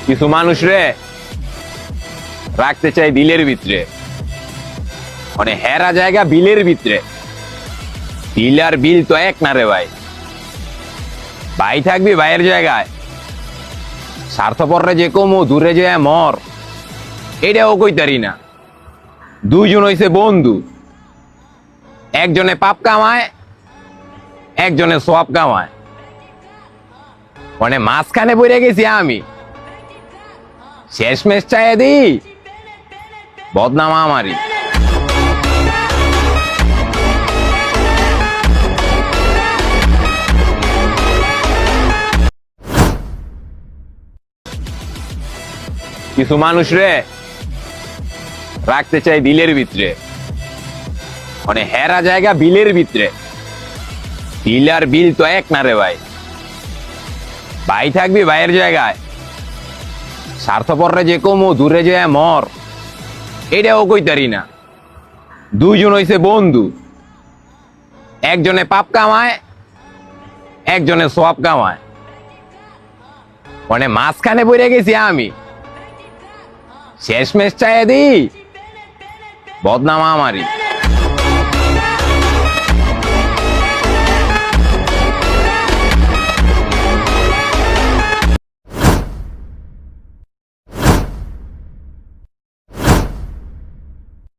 কিছু মানুষ রে রাখতে চাই দিলের ভিতরে, মানে হেরা জায়গা বিলের ভিতরে। বিল আর বিল তো এক না রে ভাই। ভাই থাকবি ভাইয়ের জায়গায়, স্বার্থপর রে যে কমু দূরে যে মর, এটাও কইতারি না। দুইজন হইছে বন্ধু, একজনে পাপ কামায়, একজনে সওয়াব কামায়। মানে মাঝখানে পড়ে গেছি আমি, শেষমেশ চাইয়ে দিই বদনাম আমারই। কিছু মানুষ রে রাখতে চাই দিলের ভিতরে, মানে হেরা জায়গা বিলের ভিতরে। বিল আর বিল তো এক না রে ভাই। ভাই থাকবি ভাইয়ের জায়গায়, স্বার্থপর রে যে কমু দূরে যে মর, এটাও কইতারি না। দুইজন হইছে বন্ধু, একজনে পাপ কামায়, একজনে সওয়াব কামায়। মানে মাঝখানে পড়ে গেছি আমি, শেষমেশ চাইয়ে দিই বদনাম আমারই।